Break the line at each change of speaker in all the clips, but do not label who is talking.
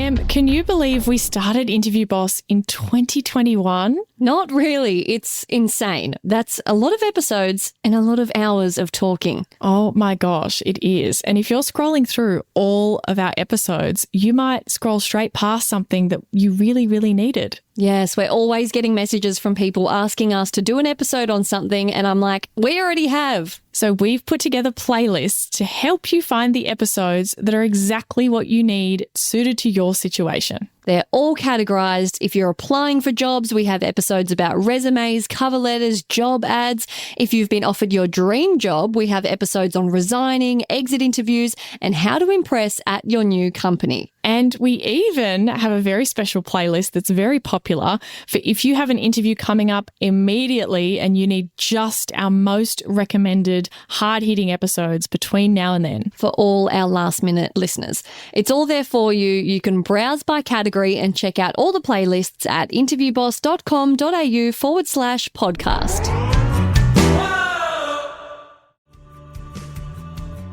Can you believe we started Interview Boss in 2021?
Not really. It's insane. That's a lot of episodes and a lot of hours of talking.
Oh my gosh, it is. And if you're scrolling through all of our episodes, you might scroll straight past something that you really, really needed.
Yes, we're always getting messages from people asking us to do an episode on something, and I'm like, we already have.
So we've put together playlists to help you find the episodes that are exactly what you need, suited to your situation.
They're all categorized. If you're applying for jobs, we have episodes about resumes, cover letters, job ads. If you've been offered your dream job, we have episodes on resigning, exit interviews, and how to impress at your new company.
And we even have a very special playlist that's very popular for if you have an interview coming up immediately and you need just our most recommended hard-hitting episodes between now and then.
For all our last-minute listeners. It's all there for you. You can browse by category and check out all the playlists at interviewboss.com.au/podcast.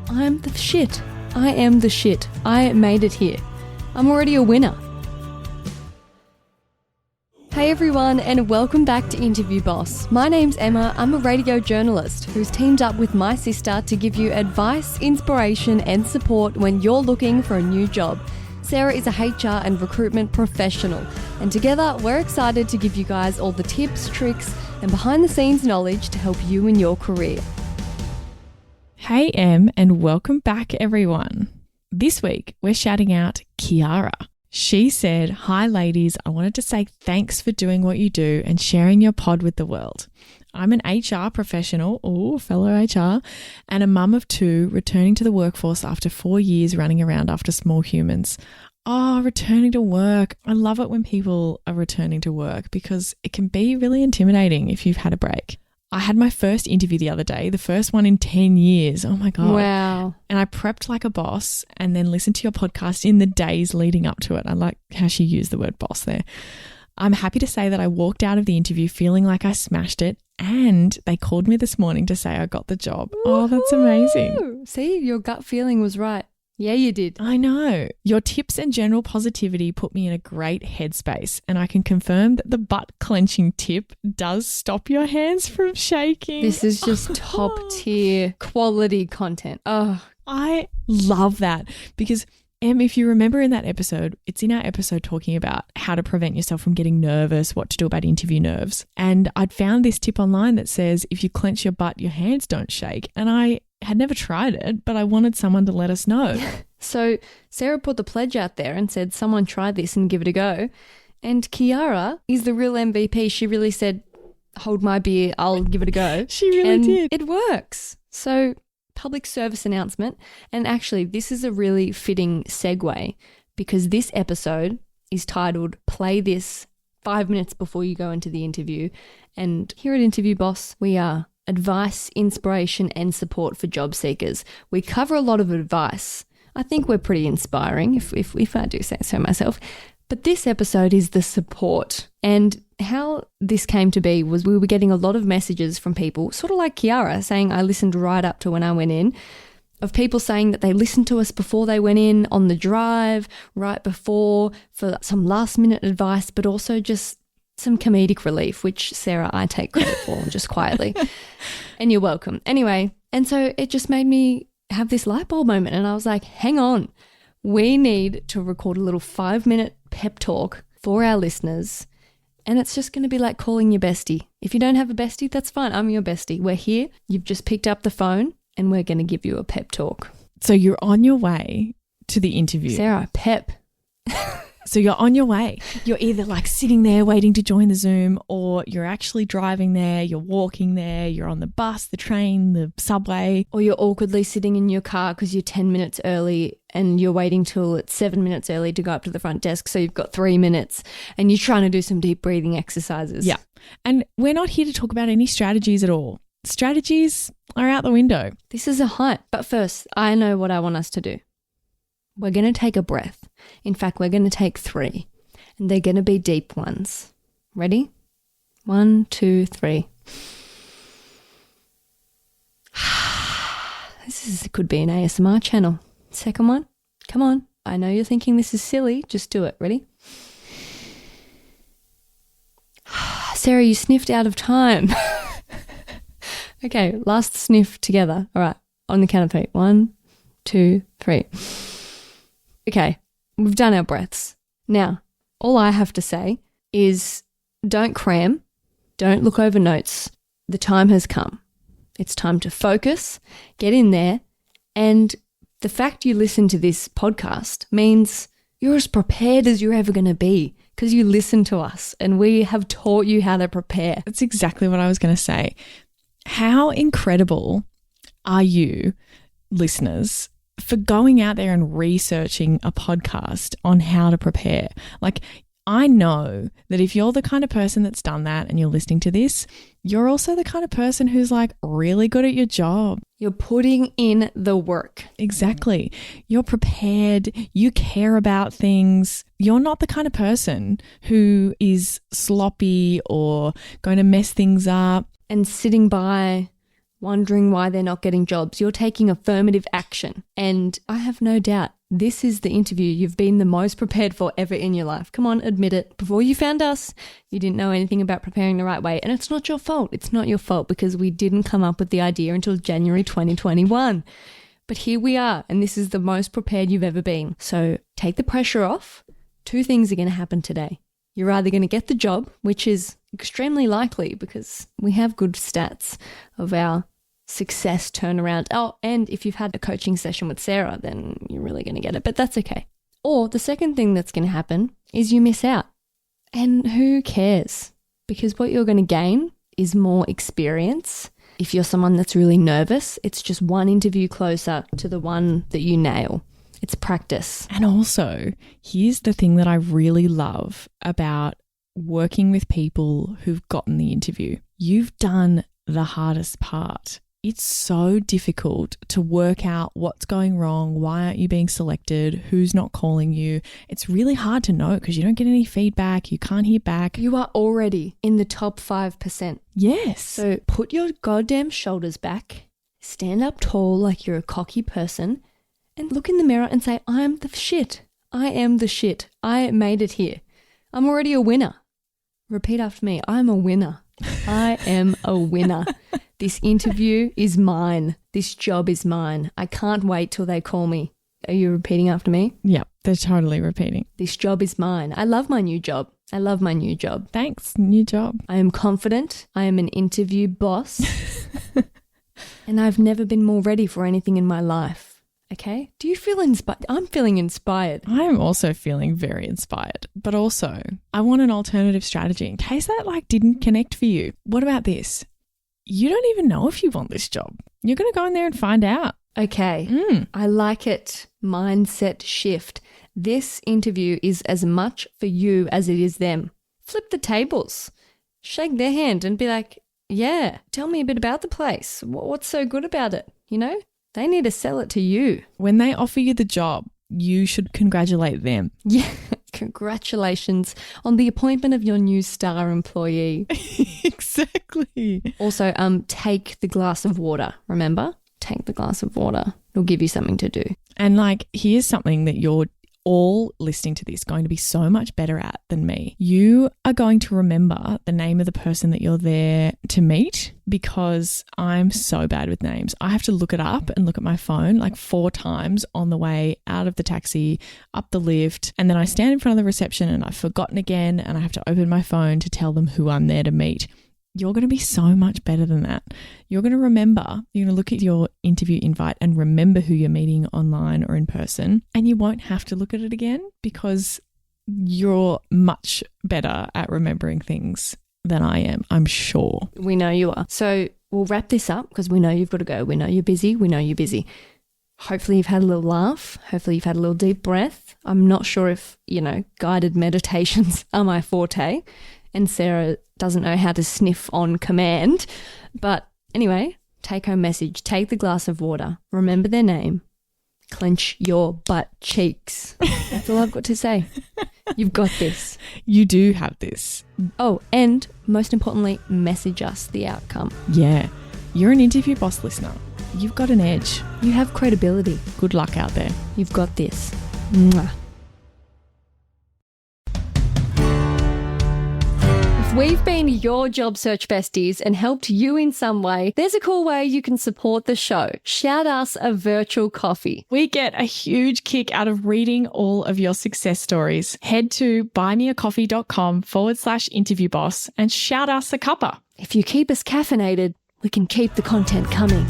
I'm the shit. I am the shit. I made it here. I'm already a winner. Hey everyone, and welcome back to Interview Boss. My name's Emma. I'm a radio journalist who's teamed up with my sister to give you advice, inspiration, and support when you're looking for a new job. Sarah is a HR and recruitment professional, and together we're excited to give you guys all the tips, tricks, and behind-the-scenes knowledge to help you in your career.
Hey Em, and welcome back everyone. This week we're shouting out Kiara. She said, "Hi ladies, I wanted to say thanks for doing what you do and sharing your pod with the world. I'm an HR professional, fellow HR, and a mum of two returning to the workforce after 4 years running around after small humans." Oh, returning to work. I love it when people are returning to work because it can be really intimidating if you've had a break. I had my first interview the other day, the first one in 10 years. Oh my God.
Wow.
And I prepped like a boss and then listened to your podcast in the days leading up to it. I like how she used the word boss there. I'm happy to say that I walked out of the interview feeling like I smashed it, and they called me this morning to say I got the job. Oh, that's amazing.
See, your gut feeling was right. Yeah, you did.
I know. Your tips and general positivity put me in a great headspace, and I can confirm that the butt clenching tip does stop your hands from shaking.
This is just top tier quality content. Oh,
I love that because if you remember in that episode, it's in our episode talking about how to prevent yourself from getting nervous, what to do about interview nerves. And I'd found this tip online that says if you clench your butt, your hands don't shake. And I had never tried it, but I wanted someone to let us know.
So Sarah put the pledge out there and said, someone try this and give it a go. And Kiara is the real MVP. She really said, hold my beer, I'll give it a go.
She really did.
It works. So public service announcement. And actually, this is a really fitting segue because this episode is titled Play This 5 minutes before you go into the interview. And here at Interview Boss, we are advice, inspiration, and support for job seekers. We cover a lot of advice. I think we're pretty inspiring, if I do say so myself. But this episode is the support. And how this came to be was we were getting a lot of messages from people, sort of like Kiara, saying I listened right up to when I went in, of people saying that they listened to us before they went in, on the drive, right before, for some last minute advice, but also just some comedic relief, which Sarah, I take credit for, just quietly. And you're welcome. Anyway, and so it just made me have this light bulb moment, and I was like, hang on, we need to record a little 5-minute pep talk for our listeners, and it's just going to be like calling your bestie. If you don't have a bestie, that's fine. I'm your bestie. We're here. You've just picked up the phone, and we're going to give you a pep talk.
So you're on your way to the interview.
Sarah, pep.
So you're on your way. You're either like sitting there waiting to join the Zoom, or you're actually driving there, you're walking there, you're on the bus, the train, the subway.
Or you're awkwardly sitting in your car because you're 10 minutes early and you're waiting till it's 7 minutes early to go up to the front desk. So you've got 3 minutes and you're trying to do some deep breathing exercises.
Yeah. And we're not here to talk about any strategies at all. Strategies are out the window.
This is a hype. But first, I know what I want us to do. We're going to take a breath. In fact, we're going to take 3, and they're going to be deep ones. Ready? 1, 2, 3. Could be an ASMR channel. Second one. Come on. I know you're thinking this is silly. Just do it. Ready? Sarah, you sniffed out of time. Okay, last sniff together. All right, on the count of 3. 1, 2, 3. Okay, we've done our breaths. Now, all I have to say is don't cram. Don't look over notes. The time has come. It's time to focus, get in there, and the fact you listen to this podcast means you're as prepared as you're ever going to be because you listen to us and we have taught you how to prepare.
That's exactly what I was going to say. How incredible are you, listeners, for going out there and researching a podcast on how to prepare? Like, I know that if you're the kind of person that's done that and you're listening to this, you're also the kind of person who's like really good at your job.
You're putting in the work.
Exactly. You're prepared. You care about things. You're not the kind of person who is sloppy or going to mess things up.
And sitting by wondering why they're not getting jobs. You're taking affirmative action. And I have no doubt this is the interview you've been the most prepared for ever in your life. Come on, admit it. Before you found us, you didn't know anything about preparing the right way. And it's not your fault. It's not your fault because we didn't come up with the idea until January 2021. But here we are, and this is the most prepared you've ever been. So take the pressure off. 2 things are going to happen today. You're either going to get the job, which is extremely likely because we have good stats of our success turnaround. Oh, and if you've had a coaching session with Sarah, then you're really going to get it, but that's okay. Or the second thing that's going to happen is you miss out. And who cares? Because what you're going to gain is more experience. If you're someone that's really nervous, it's just one interview closer to the one that you nail. It's practice.
And also, here's the thing that I really love about working with people who've gotten the interview. You've done the hardest part. It's so difficult to work out what's going wrong, why aren't you being selected, who's not calling you. It's really hard to know because you don't get any feedback, you can't hear back.
You are already in the top 5%.
Yes.
So put your goddamn shoulders back, stand up tall like you're a cocky person, and look in the mirror and say, I'm the shit. I am the shit. I made it here. I'm already a winner. Repeat after me. I'm a winner. I am a winner. This interview is mine. This job is mine. I can't wait till they call me. Are you repeating after me?
Yep, they're totally repeating.
This job is mine. I love my new job. I love my new job.
Thanks, new job.
I am confident. I am an interview boss. And I've never been more ready for anything in my life. Okay? Do you feel inspired? I'm feeling inspired.
I'm also feeling very inspired. But also, I want an alternative strategy in case that didn't connect for you. What about this? You don't even know if you want this job. You're going to go in there and find out.
Okay. I like it. Mindset shift. This interview is as much for you as it is them. Flip the tables. Shake their hand and be like, yeah, tell me a bit about the place. What's so good about it? You know? They need to sell it to you.
When they offer you the job, you should congratulate them.
Yeah. Congratulations on the appointment of your new star employee.
Exactly.
Also, take the glass of water. Remember? Take the glass of water. It'll give you something to do.
And here's something that you're all listening to this going to be so much better at than me. You are going to remember the name of the person that you're there to meet because I'm so bad with names. I have to look it up and look at my phone 4 times on the way out of the taxi, up the lift, and then I stand in front of the reception and I've forgotten again and I have to open my phone to tell them who I'm there to meet. You're going to be so much better than that. You're going to remember, you're going to look at your interview invite and remember who you're meeting online or in person, and you won't have to look at it again because you're much better at remembering things than I am, I'm sure.
We know you are. So we'll wrap this up because we know you've got to go. We know you're busy. We know you're busy. Hopefully you've had a little laugh. Hopefully you've had a little deep breath. I'm not sure if, guided meditations are my forte. And Sarah doesn't know how to sniff on command. But anyway, take home message. Take the glass of water. Remember their name. Clench your butt cheeks. That's all I've got to say. You've got this.
You do have this.
Oh, and most importantly, message us the outcome.
Yeah. You're an interview boss listener. You've got an edge.
You have credibility.
Good luck out there.
You've got this. Mwah. If we've been your job search besties and helped you in some way, there's a cool way you can support the show. Shout us a virtual coffee.
We get a huge kick out of reading all of your success stories. Head to buymeacoffee.com/interviewboss and shout us a cuppa.
If you keep us caffeinated, we can keep the content coming.